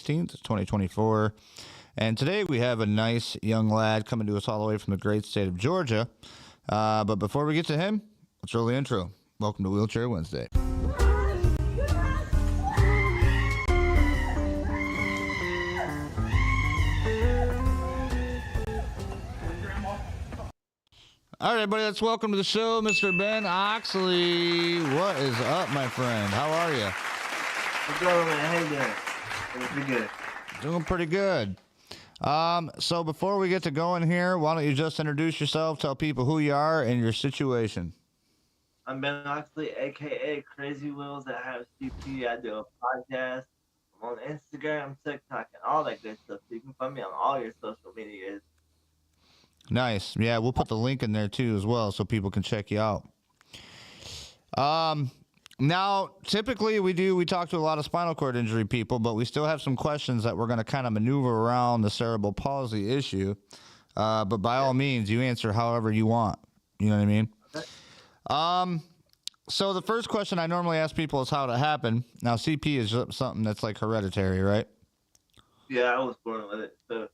16th, 2024. And today we have a nice young lad coming to us all the way from the great state of Georgia. But before we get to him, let's roll the intro. Welcome to Wheelchair Wednesday. All right, everybody, let's welcome to the show, Mr. Ben Oxley. What is up, my friend? How are you? What's going on, man? How you doing? Doing pretty good. Doing pretty good. So before we get to going here, why don't you just introduce yourself, tell people who you are and your situation. I'm Ben Oxley, a.k.a. Crazy Wheels that have CP. I do a podcast. I'm on Instagram, TikTok, and all that good stuff. So you can find me on all your social medias. Nice. Yeah, we'll put the link in there too as well so people can check you out. Now, typically we talk to a lot of spinal cord injury people, but we still have some questions that we're going to kind of maneuver around the cerebral palsy issue. But by all means, you answer however you want. You know what I mean? Okay. So the first question I normally ask people is how it happened. Now, CP is something that's like hereditary, right? Yeah, I was born with it. So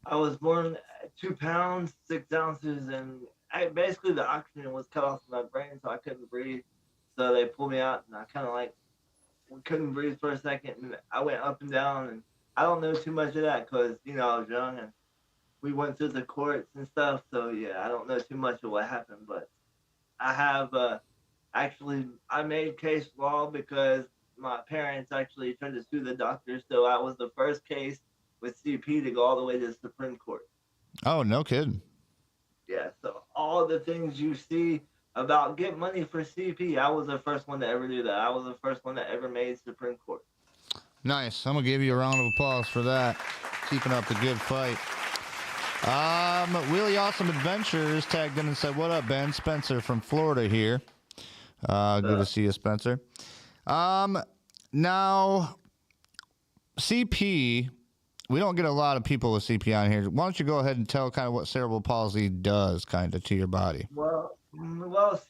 I was born at 2 pounds, 6 ounces, and basically the oxygen was cut off my brain, so I couldn't breathe. So they pulled me out, and I kind of like couldn't breathe for a second. And I went up and down, and I don't know too much of that because, I was young, and we went through the courts and stuff. So, yeah, I don't know too much of what happened. But I have I made case law because my parents actually tried to sue the doctor. So I was the first case with CP to go all the way to the Supreme Court. Oh, no kidding. Yeah, so all the things you see about get money for CP, I was the first one to ever do that. I was the first one that ever made Supreme Court. Nice. I'm going to give you a round of applause for that. Keeping up the good fight. Wheelie Awesome Adventures tagged in and said, "What up, Ben?" Spencer from Florida here. Good to see you, Spencer. Now, CP, we don't get a lot of people with CP on here. Why don't you go ahead and tell kind of what cerebral palsy does kind of to your body? Well,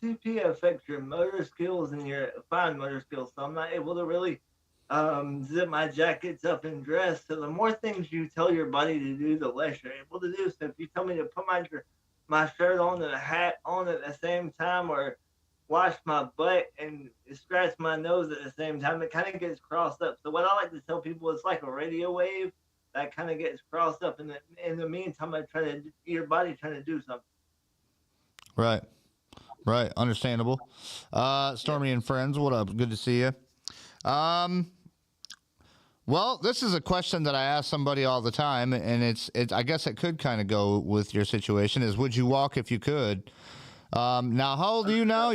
CP affects your motor skills and your fine motor skills. So I'm not able to really zip my jackets up and dress. So the more things you tell your body to do, the less you're able to do. So if you tell me to put my shirt on and a hat on at the same time, or wash my butt and scratch my nose at the same time, it kind of gets crossed up. So what I like to tell people is like a radio wave that kind of gets crossed up. And in the meantime, your body trying to do something. Right. Understandable. Stormy and friends, what up? Good to see you. Well, this is a question that I ask somebody all the time, and it's I guess it could kind of go with your situation, is would you walk if you could? Now, how old are you now?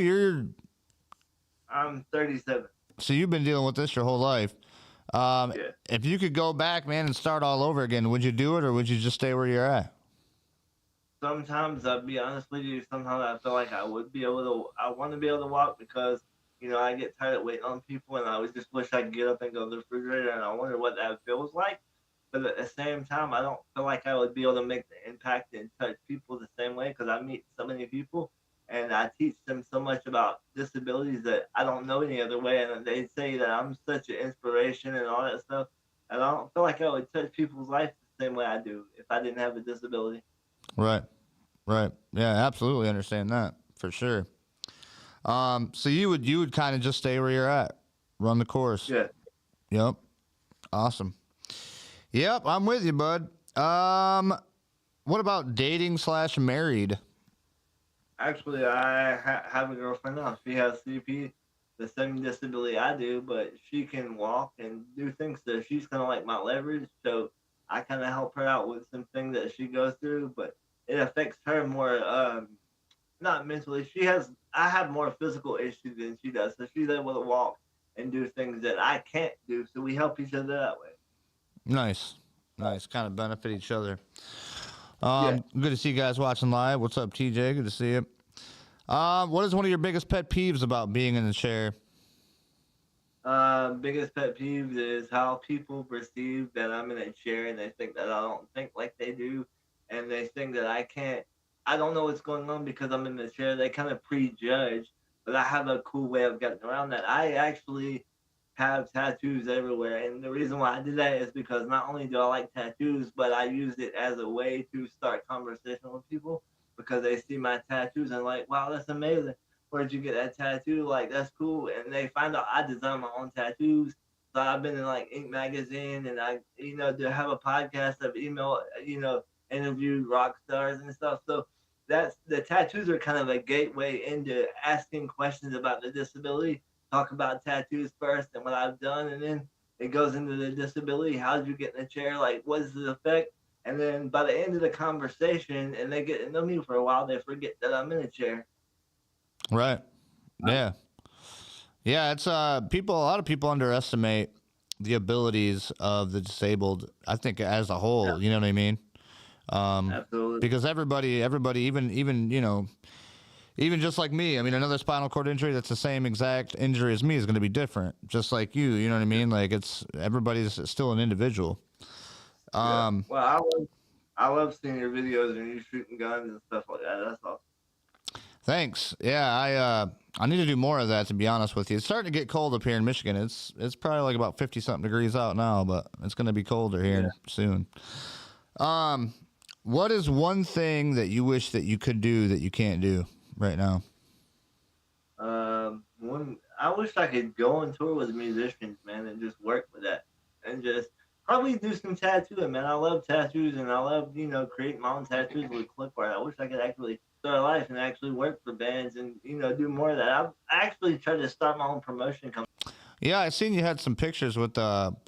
I'm 37. So you've been dealing with this your whole life. Yeah. If you could go back, man, and start all over again, would you do it, or would you just stay where you're at? Sometimes, I'll be honest with you, sometimes I feel like I want to be able to walk because, I get tired of waiting on people, and I always just wish I could get up and go to the refrigerator, and I wonder what that feels like. But at the same time, I don't feel like I would be able to make the impact and touch people the same way because I meet so many people, and I teach them so much about disabilities that I don't know any other way, and they say that I'm such an inspiration and all that stuff, and I don't feel like I would touch people's life the same way I do if I didn't have a disability. Right. Yeah, absolutely understand that for sure. So you would kind of just stay where you're at, run the course. Yeah. Yep. Awesome. Yep, I'm with you, bud. What about dating / married? Actually, I have a girlfriend now. She has CP, the same disability I do, but she can walk and do things. So she's kind of like my leverage. So I kind of help her out with some things that she goes through, but it affects her more, not mentally. I have more physical issues than she does. So she's able to walk and do things that I can't do. So we help each other that way. Nice. Kind of benefit each other. Yeah. Good to see you guys watching live. What's up, TJ? Good to see you. What is one of your biggest pet peeves about being in the chair? Biggest pet peeve is how people perceive that I'm in a chair and they think that I don't think like they do. And they think that I don't know what's going on because I'm in the chair. They kind of prejudge, but I have a cool way of getting around that. I actually have tattoos everywhere. And the reason why I did that is because not only do I like tattoos, but I used it as a way to start conversation with people because they see my tattoos and like, wow, that's amazing. Where'd you get that tattoo? Like, that's cool. And they find out I design my own tattoos. So I've been in like Ink Magazine and I, to have a podcast of email, interviewed rock stars and stuff. So that's the tattoos are kind of a gateway into asking questions about the disability. Talk about tattoos first and what I've done, and then it goes into the disability. How did you get in the chair? Like, what is the effect? And then by the end of the conversation, and they get to know me for a while, they forget that I'm in a chair. Right. Yeah. Yeah. It's people. A lot of people underestimate the abilities of the disabled. I think as a whole, Yeah. you know what I mean? Absolutely. Because everybody, even just like me, I mean, another spinal cord injury that's the same exact injury as me is going to be different, just like you know what I mean? Like everybody's still an individual. Yeah. Well, I love seeing your videos and you shooting guns and stuff like that. That's awesome. Thanks. Yeah, I need to do more of that, to be honest with you. It's starting to get cold up here in Michigan. It's probably like about 50 something degrees out now, but it's going to be colder here soon. What is one thing that you wish that you could do that you can't do right now? One, I wish I could go on tour with musicians, man, and just work with that, and just probably do some tattooing, man. I love tattoos, and I love creating my own tattoos with clip art. I wish I could actually start a life and actually work for bands and do more of that. I've actually tried to start my own promotion company. Yeah, I seen you had some pictures with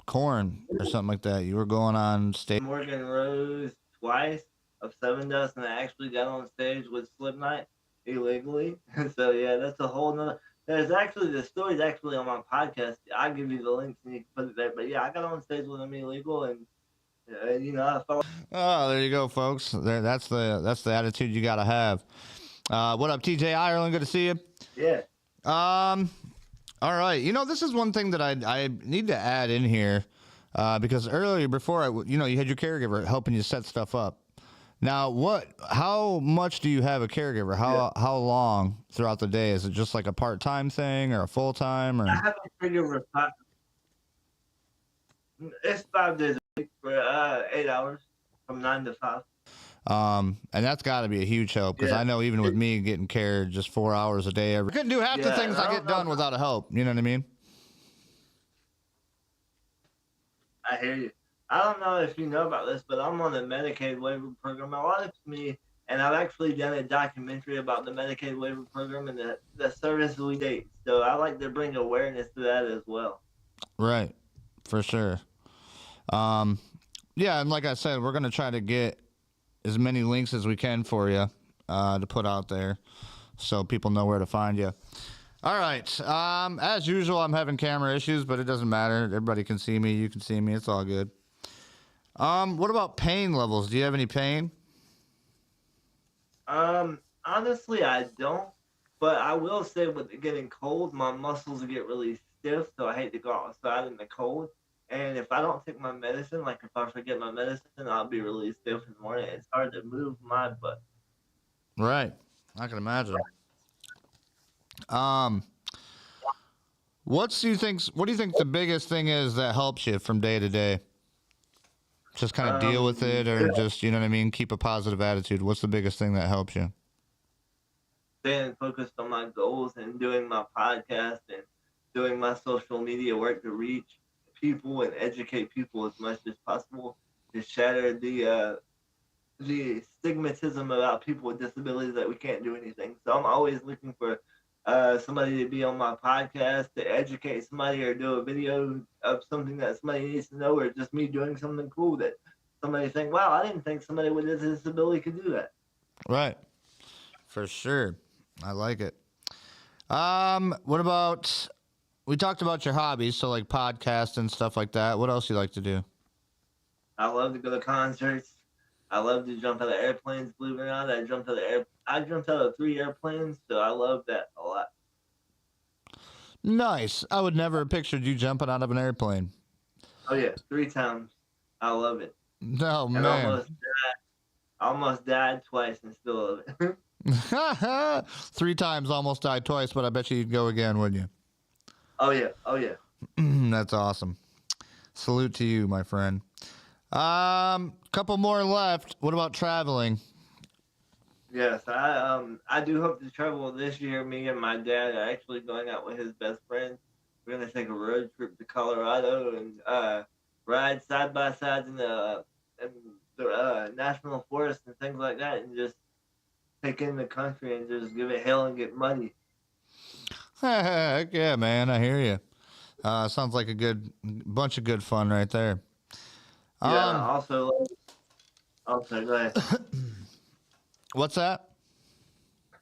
Corn or something like that. You were going on stage. Morgan Rose twice of Seven Dust, and I actually got on stage with Slipknot illegally. So yeah, that's a whole nother. There's actually the story's actually on my podcast. I'll give you the links and you can put it there. But yeah, I got on stage with them illegal, and I felt. Oh, there you go, folks. That's the attitude you gotta have. What up, TJ Ireland? Good to see you. Yeah. All right. This is one thing that I need to add in here because earlier before you had your caregiver helping you set stuff up. Now, how much do you have a caregiver? How long throughout the day? Is it just like a part-time thing or a full-time? Or I have a caregiver. It's 5 days a week for 8 hours from 9 to 5. And that's got to be a huge help because I know even with me getting cared just 4 hours a day, I couldn't do half the things I get done without a help. You know what I mean? I hear you. I don't know if you know about this, but I'm on the Medicaid waiver program. A lot of me, and I've actually done a documentary about the Medicaid waiver program and the services we date. So I like to bring awareness to that as well. Right, for sure. Yeah, and like I said, we're gonna try to get as many links as we can for you to put out there, so people know where to find you. All right. As usual, I'm having camera issues, but it doesn't matter. Everybody can see me. You can see me. It's all good. What about pain levels? Do you have any pain? Honestly, I don't. But I will say with it getting cold, my muscles get really stiff, so I hate to go outside in the cold. And if I don't take my medicine, like if I forget my medicine, I'll be really stiff in the morning. It's hard to move my butt. Right. I can imagine. What do you think the biggest thing is that helps you from day to day? Just kind of deal with it, or just, you know what I mean, keep a positive attitude. What's the biggest thing that helps you? Staying focused on my goals and doing my podcast and doing my social media work to reach people and educate people as much as possible to shatter the stigmatism about people with disabilities that we can't do anything. So I'm always looking for somebody to be on my podcast to educate somebody or do a video of something that somebody needs to know, or just me doing something cool that somebody think, wow, I didn't think somebody with a disability could do that. Right. For sure. I like it. What about, we talked about your hobbies, so like podcasts and stuff like that. What else do you like to do? I love to go to concerts. I love to jump out of airplanes, believe it or not. I jumped out of 3 airplanes, so I love that a lot. Nice. I would never have pictured you jumping out of an airplane. Oh yeah, 3 times. I love it. No, and man. Almost died twice and still love it. 3 times, almost died twice, but I bet you'd go again, wouldn't you? Oh yeah. That's awesome. Salute to you, my friend. Couple more left. What about traveling? Yes, I do hope to travel this year. Me and my dad are actually going out with his best friend. We're gonna take a road trip to Colorado and ride side by side in the national forest and things like that, and just take in the country and just give it hell and get muddy. Heck yeah, man. I hear you. Sounds like a good bunch of good fun right there. Yeah. Also, go ahead. What's that?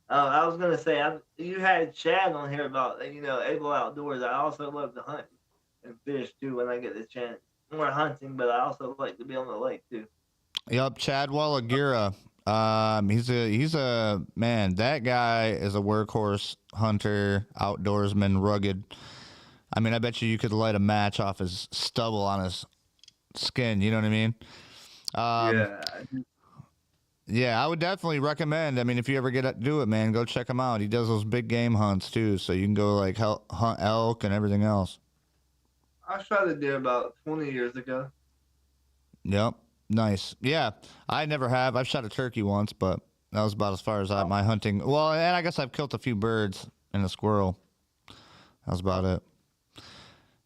I was gonna say, you had Chad on here about able outdoors. I also love to hunt and fish too when I get the chance. More hunting, but I also like to be on the lake too. Yep, Chad Wallagira. He's a man. That guy is a workhorse hunter, outdoorsman, rugged. I mean, I bet you could light a match off his stubble on his skin. You know what I mean? Yeah. Yeah, I would definitely recommend. I mean, if you ever get to do it, man, go check him out. He does those big game hunts too, so you can go like hunt elk and everything else. I shot a deer about 20 years ago. Yep, nice. Yeah, I never have. I've shot a turkey once, but that was about as far as my hunting. Well, and I guess I've killed a few birds and a squirrel. That was about it.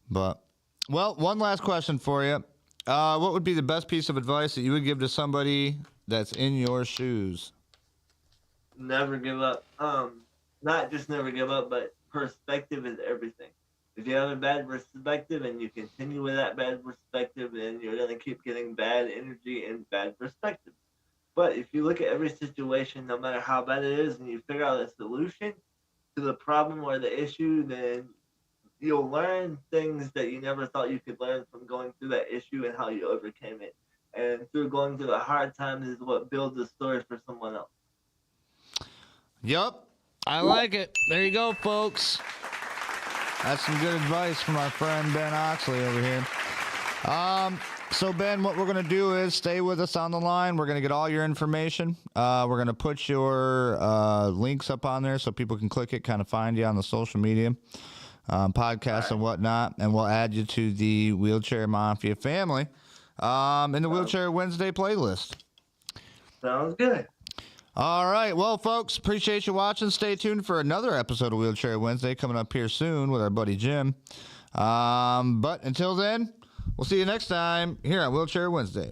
But, well, one last question for you. What would be the best piece of advice that you would give to somebody that's in your shoes? Never give up. Not just never give up, but perspective is everything. If you have a bad perspective and you continue with that bad perspective, then you're going to keep getting bad energy and bad perspective. But if you look at every situation, no matter how bad it is, and you figure out a solution to the problem or the issue, then you'll learn things that you never thought you could learn from going through that issue and how you overcame it. And through going through the hard times is what builds a story for someone else. Yup, I like it. There you go, folks. That's some good advice from our friend Ben Oxley over here. So, Ben, what we're going to do is stay with us on the line. We're going to get all your information. We're going to put your links up on there so people can click it, kind of find you on the social media, podcasts and whatnot, and we'll add you to the Wheelchair Mafia family in the Wheelchair Wednesday playlist. Sounds good. All right. Well, folks, appreciate you watching. Stay tuned for another episode of Wheelchair Wednesday coming up here soon with our buddy Jim. But until then, we'll see you next time here on Wheelchair Wednesday.